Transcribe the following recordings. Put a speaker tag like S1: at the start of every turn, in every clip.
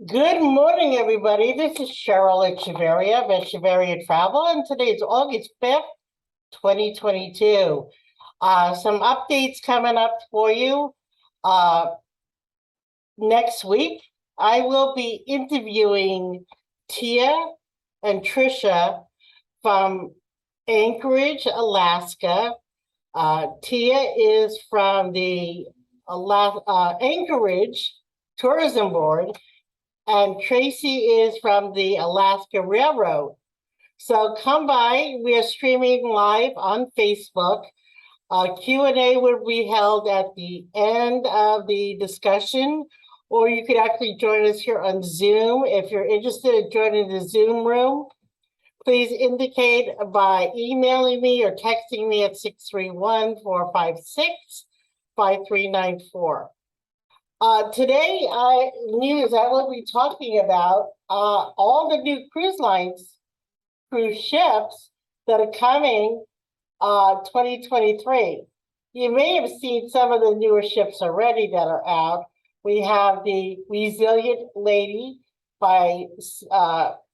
S1: Good morning, everybody. This is Cheryl Echevarria of Echevarria Travel, and today is August 5th, 2022. Some updates coming up for you. Uh, Next week, I will be interviewing Tia and Trisha from Anchorage, Alaska. Tia is from the Anchorage Tourism Board, and Tracy is from the Alaska Railroad. So come by. We are streaming live on Facebook. Q&A will be held at the end of the discussion, or you could actually join us here on Zoom. If you're interested in joining the Zoom room, please indicate by emailing me or texting me at 631-456-5394. Today, news I will be talking about all the new cruise ships that are coming 2023. You may have seen some of the newer ships already that are out. We have the Resilient Lady by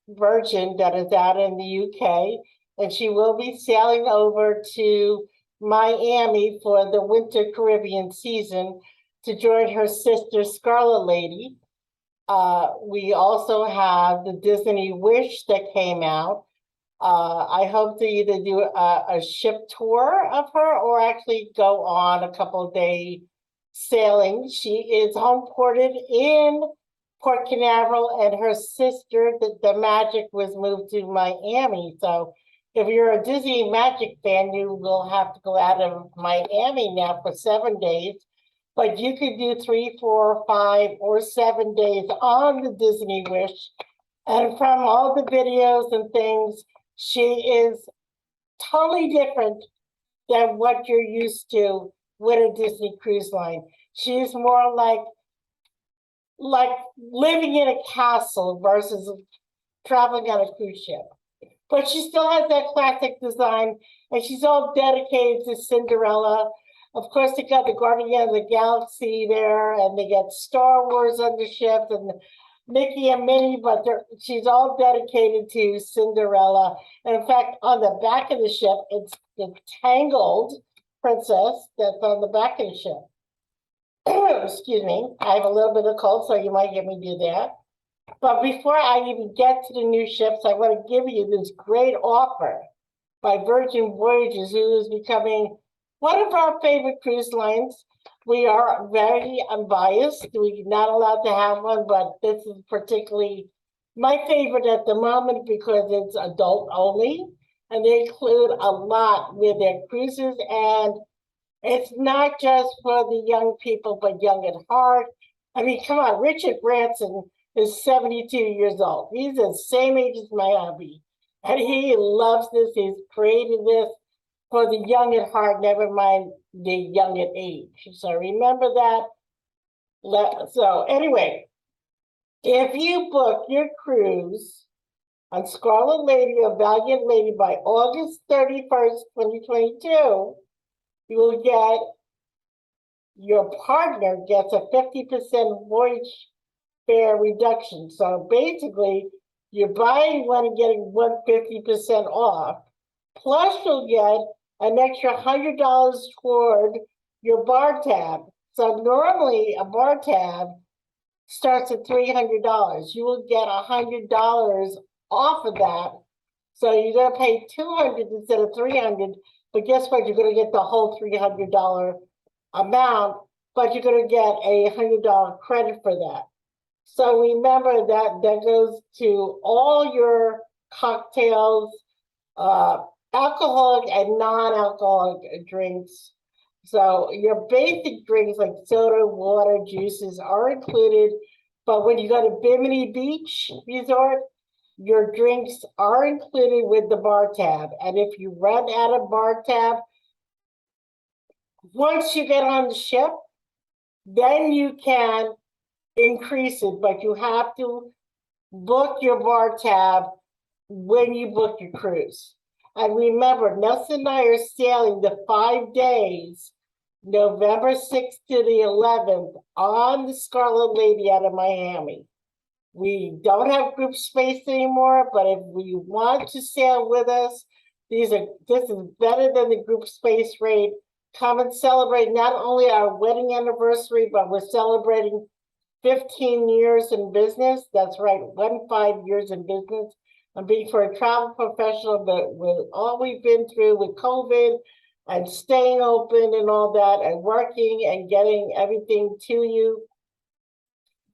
S1: Virgin that is out in the UK, and she will be sailing over to Miami for the winter Caribbean season to join her sister Scarlet Lady. We also have the Disney Wish that came out. I hope to either do a ship tour of her or actually go on a couple of day sailing. She is home ported in Port Canaveral, and her sister, the Magic, was moved to Miami. So if you're a Disney Magic fan, you will have to go out of Miami now for 7 days. But you could do 3, 4, 5, or 7 days on the Disney Wish. And from all the videos and things, she is totally different than what you're used to with a Disney cruise line. She's more like living in a castle versus traveling on a cruise ship. But she still has that classic design, and she's all dedicated to Cinderella. Of course, they got the Guardian of the Galaxy there, and they got Star Wars on the ship, and Mickey and Minnie, but she's all dedicated to Cinderella. And in fact, on the back of the ship, it's the Tangled princess that's on the back of the ship. Excuse me, I have a little bit of cold, so you might hear me do that. But before I even get to the new ships, I want to give you this great offer by Virgin Voyages, who is becoming one of our favorite cruise lines. We are very unbiased. We're not allowed to have one, but this is particularly my favorite at the moment because it's adult only, and they include a lot with their cruises. And it's not just for the young people, but young at heart. I mean, come on, Richard Branson is 72 years old. He's the same age as my hubby, and he loves this. He's created this for the young at heart, never mind the young at age. So remember that. So anyway, if you book your cruise on Scarlet Lady or Valiant Lady by August 31st, 2022, you will get, your partner gets a 50% voyage fare reduction. So basically, you're buying one and getting 150% off. Plus, you'll get an extra $100 toward your bar tab. So normally a bar tab starts at $300. You will get $100 off of that. So you're gonna pay $200 instead of $300. But guess what? You're gonna get the whole $300 amount, but you're gonna get a $100 credit for that. So remember that goes to all your cocktails, alcoholic and non-alcoholic drinks. So your basic drinks like soda, water, juices are included. But when you go to Bimini Beach Resort, your drinks are included with the bar tab. And if you run out of bar tab, once you get on the ship, then you can increase it, but you have to book your bar tab when you book your cruise. And remember, Nelson and I are sailing the 5 days, November 6th to the 11th, on the Scarlet Lady out of Miami. We don't have group space anymore, but if we want to sail with us, this is better than the group space rate. Come and celebrate not only our wedding anniversary, but we're celebrating 15 years in business. That's right, 15 years in business. I'm being for a travel professional, but with all we've been through with COVID and staying open and all that and working and getting everything to you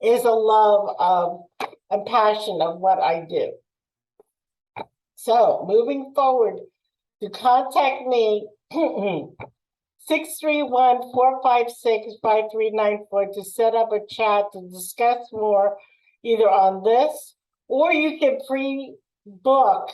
S1: is a love of and passion of what I do. So moving forward, to contact me, 631-456-5394 to set up a chat to discuss more either on this, or you can pre-book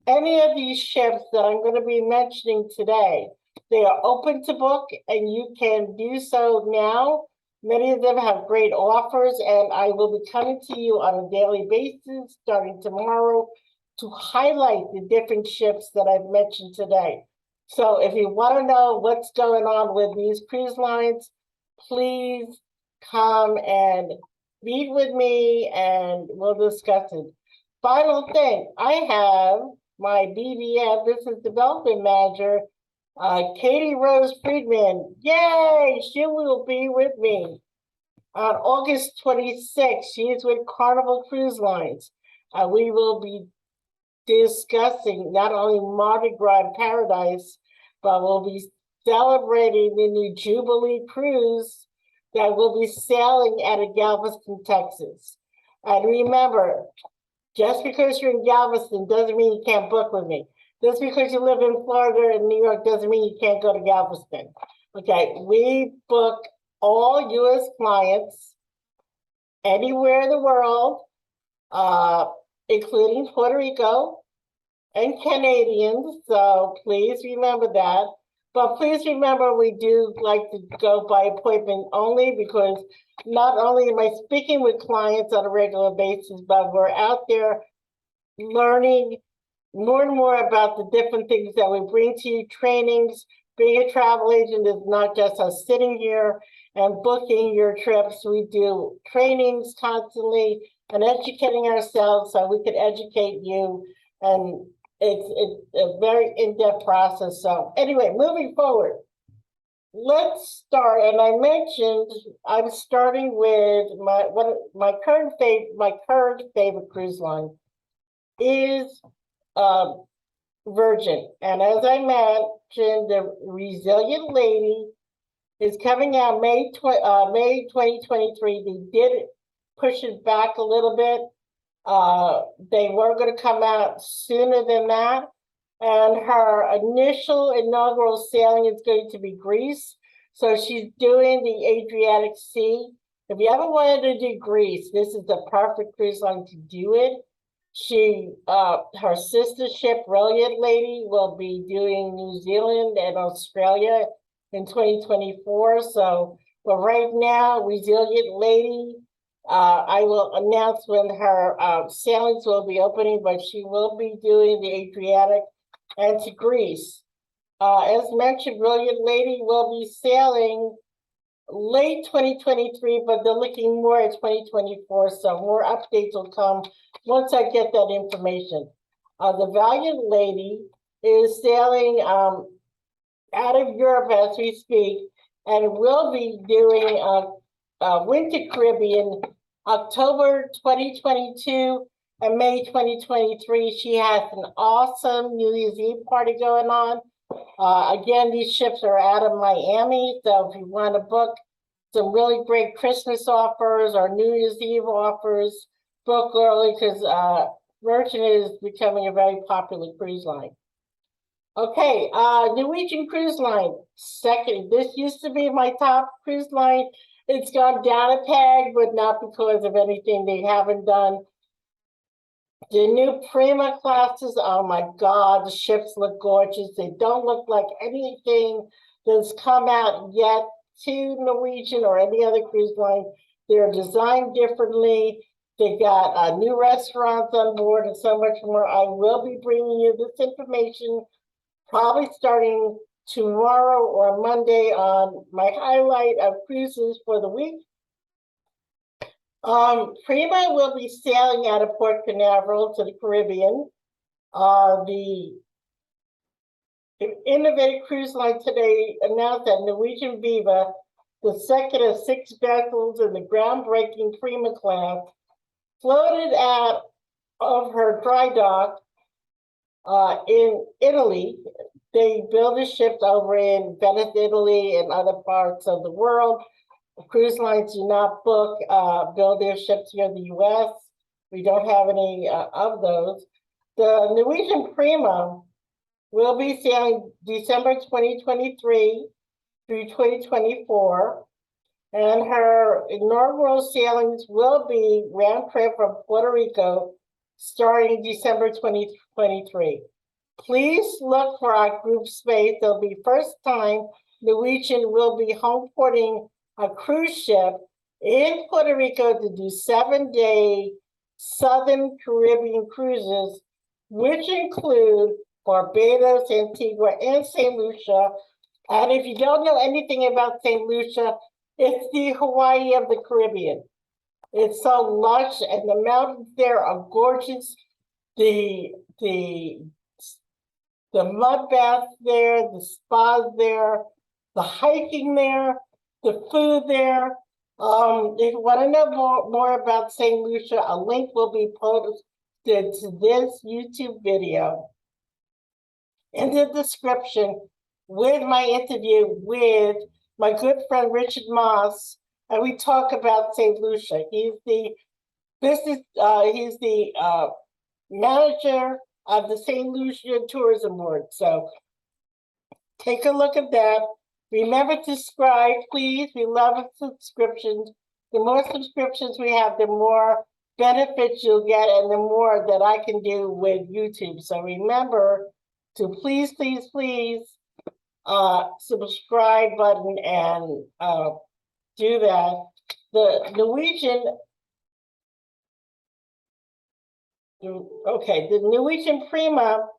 S1: any of these ships that I'm going to be mentioning today. They are open to book and you can do so now. Many of them have great offers, and I will be coming to you on a daily basis starting tomorrow to highlight the different ships that I've mentioned today. So if you want to know what's going on with these cruise lines, please come and meet with me and we'll discuss it. Final thing, I have my BDM, Business Development Manager, Katy Rose Friedman. Yay! She will be with me on August 26th. She is with Carnival Cruise Lines. We will be discussing not only Mardi Gras in Paradise, but we'll be celebrating the new Jubilee cruise that will be sailing out of Galveston, Texas. And remember, just because you're in Galveston doesn't mean you can't book with me. Just because you live in Florida and New York doesn't mean you can't go to Galveston. Okay, we book all U.S. clients anywhere in the world, including Puerto Rico and Canadians. So please remember that. But please remember, we do like to go by appointment only, because not only am I speaking with clients on a regular basis, but we're out there learning more and more about the different things that we bring to you, trainings. Being a travel agent is not just us sitting here and booking your trips. We do trainings constantly and educating ourselves so we can educate you. And it's a very in-depth process. So anyway, moving forward, let's start. And I mentioned I'm starting with my current favorite cruise line is Virgin. And as I mentioned, the Resilient Lady is coming out May 2023. They did push it back a little bit. They were going to come out sooner than that. And her inaugural sailing is going to be Greece. So she's doing the Adriatic Sea. If you ever wanted to do Greece, this is the perfect cruise line to do it. Her sister ship, Brilliant Lady, will be doing New Zealand and Australia in 2024. So, but right now, Resilient Lady, I will announce when her sailings will be opening, but she will be doing the Adriatic and to Greece. As mentioned, Brilliant Lady will be sailing late 2023, but they're looking more at 2024. So more updates will come once I get that information. The Valiant Lady is sailing out of Europe as we speak, and will be doing Winter Caribbean October 2022 and May 2023. She has an awesome New Year's Eve party going on. Again, these ships are out of Miami, so if you want to book some really great Christmas offers or New Year's Eve offers, book early, because Virgin is becoming a very popular cruise line. Okay, Norwegian Cruise Line, second. This used to be my top cruise line. It's gone down a peg, but not because of anything they haven't done. The new Prima classes, oh my God, the ships look gorgeous. They don't look like anything that's come out yet to Norwegian or any other cruise line. They're designed differently. They got new restaurants on board and so much more. I will be bringing you this information probably starting tomorrow or Monday on my highlight of cruises for the week. Prima will be sailing out of Port Canaveral to the Caribbean. The Innovative Cruise Line today announced that Norwegian Viva, the second of 6 vessels in the groundbreaking Prima class, floated out of her dry dock in Italy. They build the ships over in Venice, Italy, and other parts of the world. Cruise lines do not build their ships here in the U.S. We don't have any of those. The Norwegian Prima will be sailing December 2023 through 2024, and her inaugural sailings will be round trip from Puerto Rico starting December 2023. Please look for our group space. It'll be first time Norwegian will be home porting a cruise ship in Puerto Rico to do 7-day Southern Caribbean cruises, which include Barbados, Antigua, and St. Lucia. And if you don't know anything about St. Lucia, it's the Hawaii of the Caribbean. It's so lush, and the mountains there are gorgeous. The mud baths there, the spas there, the hiking there, the food there. If you want to know more about St. Lucia, a link will be posted to this YouTube video in the description with my interview with my good friend Richard Moss, and we talk about St. Lucia. He's the manager of the St. Lucia Tourism Board. So take a look at that. Remember to subscribe, please. We love subscriptions. The more subscriptions we have, the more benefits you'll get and the more that I can do with YouTube. So remember to please subscribe button and do that. The Norwegian Prima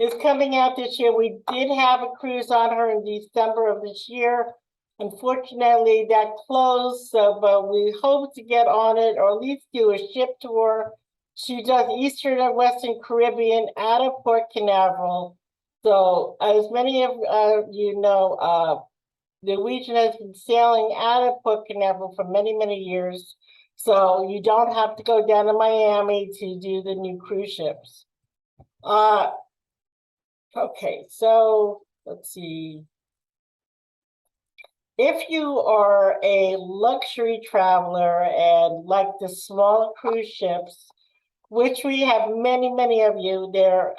S1: is coming out this year. We did have a cruise on her in December of this year. Unfortunately, that closed, but we hope to get on it or at least do a ship tour. She does Eastern and Western Caribbean out of Port Canaveral. So as many of you know, Norwegian has been sailing out of Port Canaveral for many, many years. So you don't have to go down to Miami to do the new cruise ships. Okay, so let's see. If you are a luxury traveler and like the smaller cruise ships, which we have many of you, they're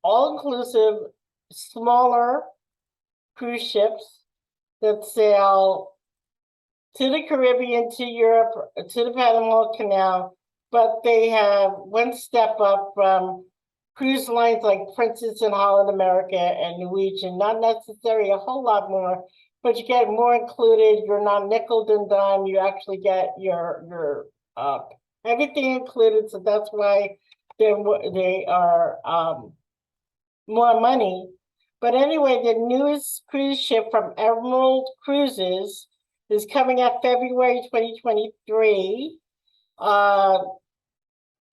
S1: all-inclusive, smaller cruise ships that sail to the Caribbean, to Europe, to the Panama Canal, but they have one step up from cruise lines like Princess and Holland America and Norwegian, not necessarily a whole lot more, but you get more included. You're not nickel and dime. You actually get your everything included. So that's why they are more money. But anyway, the newest cruise ship from Emerald Cruises is coming out February 2023.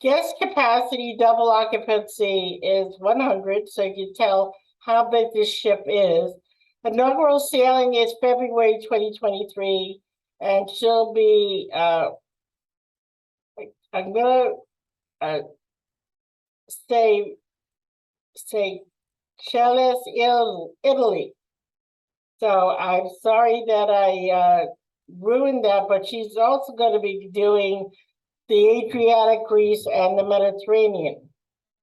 S1: Guest capacity, double occupancy is 100, so you can tell how big this ship is. Inaugural sailing is February 2023, and she'll be, I'm gonna say Cheryl, Italy. So I'm sorry that I ruined that, but she's also going to be doing the Adriatic, Greece, and the Mediterranean.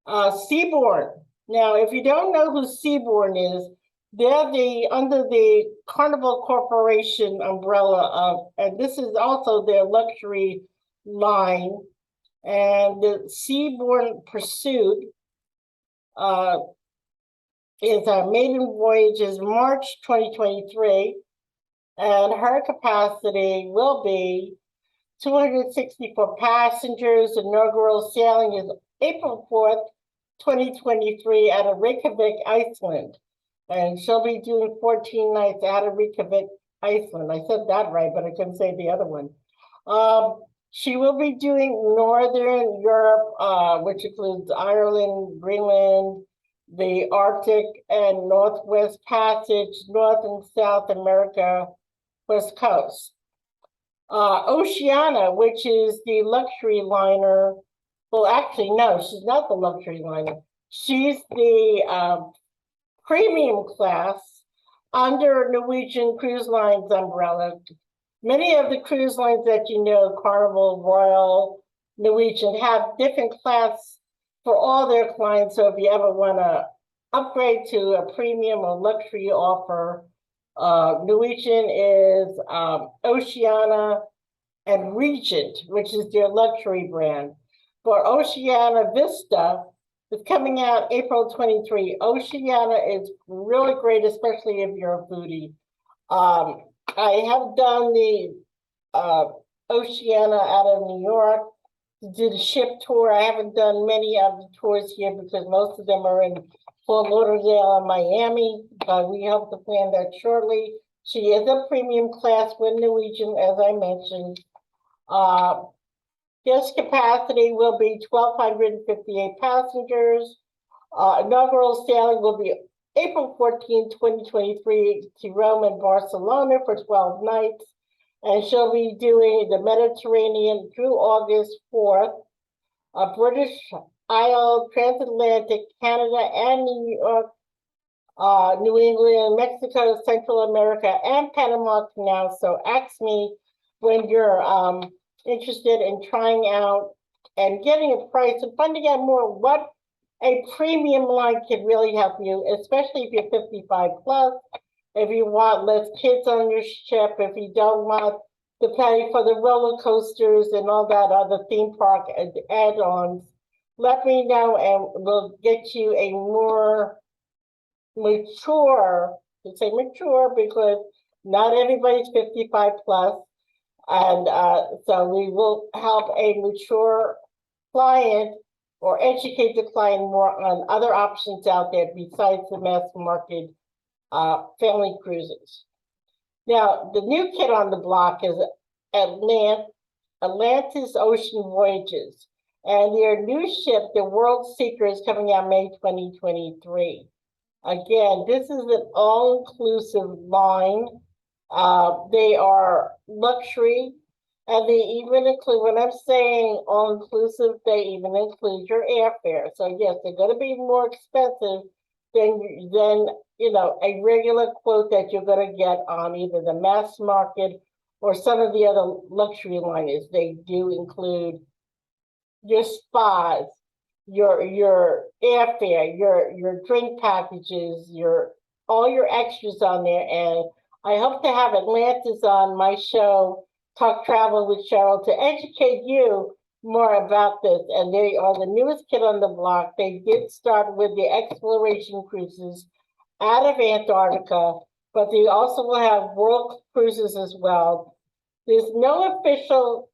S1: Seabourn. Now, if you don't know who Seabourn is, they're under the Carnival Corporation umbrella of, and this is also their luxury line. And the Seabourn Pursuit is our maiden voyage is March 2023, and her capacity will be 264 passengers. Inaugural sailing is April 4th, 2023 out of Reykjavik, Iceland. And she'll be doing 14 nights out of Reykjavik, Iceland. I said that right, but I couldn't say the other one. She will be doing Northern Europe, which includes Ireland, Greenland, the Arctic and Northwest Passage, North and South America, West Coast. Oceania, which is the luxury liner. Well, actually, no, she's not the luxury liner. She's the premium class under Norwegian Cruise Lines umbrella. Many of the cruise lines that you know, Carnival, Royal, Norwegian, have different class for all their clients. So if you ever want to upgrade to a premium or luxury offer, Norwegian is Oceania and Regent, which is their luxury brand. For Oceania Vista, it's coming out April 23. Oceania is really great, especially if you're a foodie. I have done the Oceania out of New York, did a ship tour. I haven't done many of the tours here because most of them are in Fort Lauderdale and Miami, but we hope to plan that shortly. She is a premium class with Norwegian, as I mentioned. Guest capacity will be 1,258 passengers. Inaugural sailing will be April 14, 2023 to Rome and Barcelona for 12 nights. And she'll be doing the Mediterranean through August 4th, British Isle, transatlantic, Canada and New York, New England, Mexico, Central America, and Panama Canal. So ask me when you're interested in trying out and getting a price and finding out more what a premium line can really help you, especially if you're 55 plus, if you want less kids on your ship, if you don't want to pay for the roller coasters and all that other theme park add-ons, let me know and we'll get you a more mature, to say mature because not everybody's 55 plus, and so we will help a mature client or educate the client more on other options out there besides the mass market family cruises. Now, the new kid on the block is Atlantis Ocean Voyages, and their new ship, the World Seeker, is coming out May 2023. Again, this is an all-inclusive line. They are luxury, and they even include, when I'm saying all-inclusive, they even include your airfare. So yes, they're going to be more expensive than you know, a regular quote that you're going to get on either the mass market or some of the other luxury liners. They do include your spas, your airfare, your drink packages, all your extras on there. And I hope to have Atlantis on my show, Talk Travel with Cheryl, to educate you more about this. And they are the newest kid on the block. They did start with the exploration cruises out of Antarctica, but they also will have world cruises as well. There's no official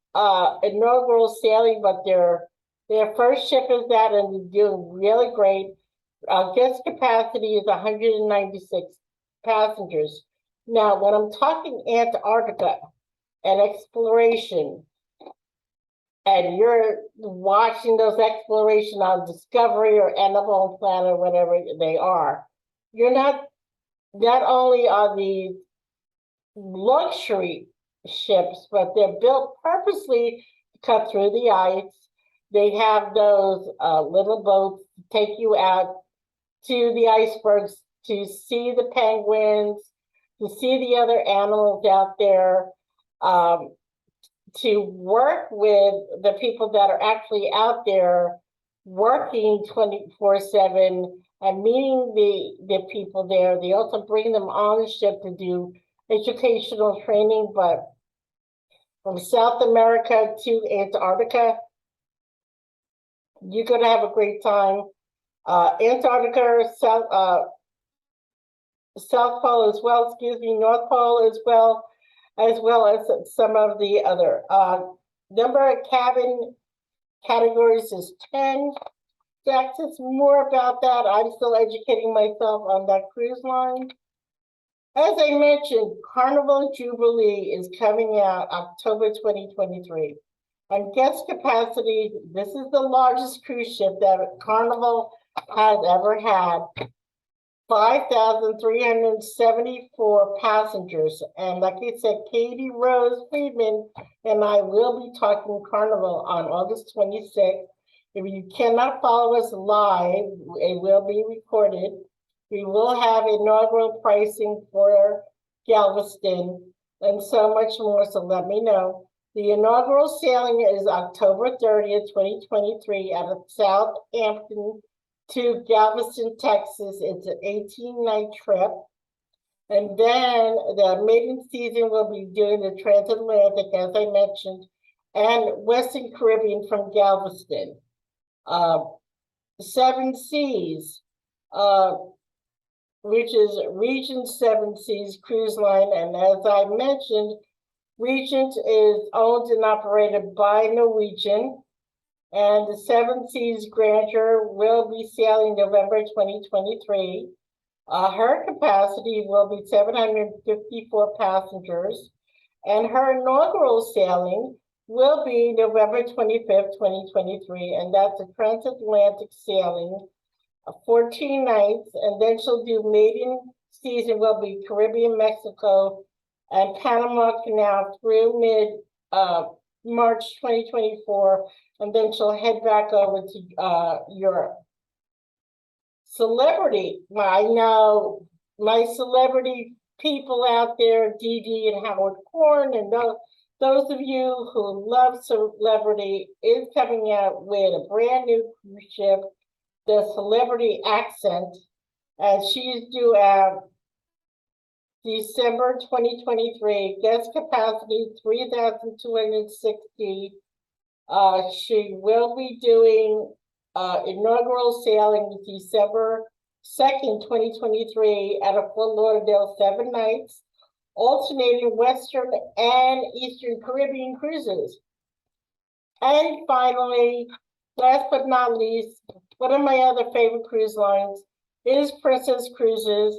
S1: inaugural sailing, but their first ship is that, and they're doing really great. Guest capacity is 196 passengers. Now, when I'm talking Antarctica and exploration, and you're watching those exploration on Discovery or Animal Planet or whatever they are, you're not only are these luxury ships, but they're built purposely to cut through the ice. They have those little boats to take you out to the icebergs to see the penguins, to see the other animals out there, to work with the people that are actually out there working 24/7 and meeting the people there. They also bring them on the ship to do educational training, but from South America to Antarctica, you're going to have a great time. Antarctica, South Pole as well, North Pole as well as some of the other. Number of cabin categories is 10. To access more about that, I'm still educating myself on that cruise line. As I mentioned, Carnival Jubilee is coming out October 2023. And guest capacity, this is the largest cruise ship that Carnival has ever had. 5,374 passengers. And like I said, Katy Rose Friedman and I will be talking Carnival on August 26th. If you cannot follow us live, it will be recorded. We will have inaugural pricing for Galveston and so much more, so let me know. The inaugural sailing is October 30th, 2023 out of Southampton to Galveston, Texas. It's an 18-night trip. And then the maiden season will be doing the transatlantic, as I mentioned, and Western Caribbean from Galveston. Seven Seas, which is Regent Seven Seas Cruise Line. And as I mentioned, Regent is owned and operated by Norwegian. And the Seven Seas Grandeur will be sailing November 2023. Her capacity will be 754 passengers, and her inaugural sailing will be November 25th, 2023, and that's a transatlantic sailing, 14 nights, and then she'll do maiden season will be Caribbean, Mexico, and Panama Canal through mid-March 2024. And then she'll head back over to Europe. Celebrity, I know my celebrity people out there, Dee Dee and Howard Korn, and those of you who love celebrity, is coming out with a brand new cruise ship, the Celebrity Accent, and she's due out December 2023. Guest capacity 3,260. She will be doing inaugural sailing December 2nd, 2023 at a Fort Lauderdale 7 nights, alternating Western and Eastern Caribbean cruises. And finally, last but not least, one of my other favorite cruise lines is Princess Cruises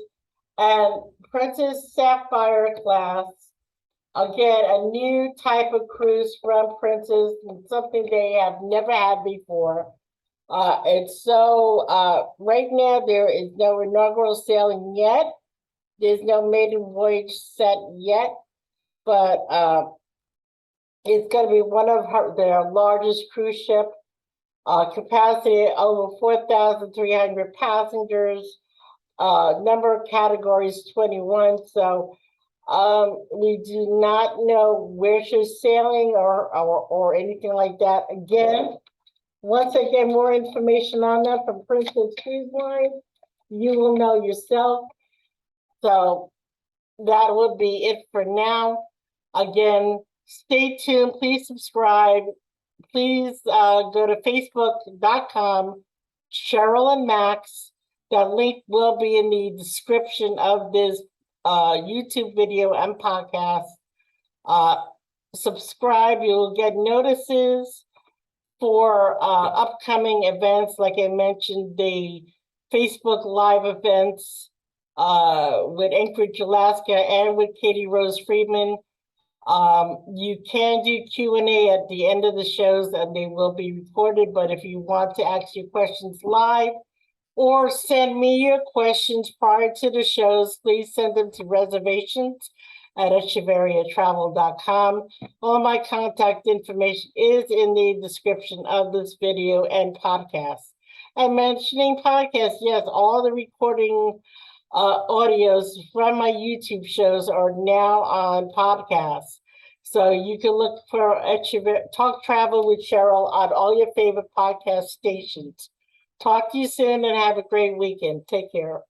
S1: and Princess Sapphire class. Again, a new type of cruise from Princess, something they have never had before. It's so, right now there is no inaugural sailing yet. There's no maiden voyage set yet, but it's going to be one of their largest cruise ship. Capacity over 4,300 passengers. Number of categories 21. So we do not know where she's sailing or anything like that. Again, once I get more information on that from Princess Cruise Lines, you will know yourself. So that would be it for now. Again, stay tuned. Please subscribe. Please go to facebook.com, Cheryl and Max. That link will be in the description of this YouTube video and podcast. Subscribe, you will get notices for upcoming events. Like I mentioned, the Facebook Live events with Anchorage, Alaska, and with Katy Rose Friedman. You can do Q&A at the end of the shows, and they will be recorded. But if you want to ask your questions live, or send me your questions prior to the shows, please send them to reservations@echevarriatravel.com. All my contact information is in the description of this video and podcast. And mentioning podcasts, yes, all the recording audios from my YouTube shows are now on podcasts. So you can look for Talk Travel with Cheryl on all your favorite podcast stations. Talk to you soon and have a great weekend. Take care.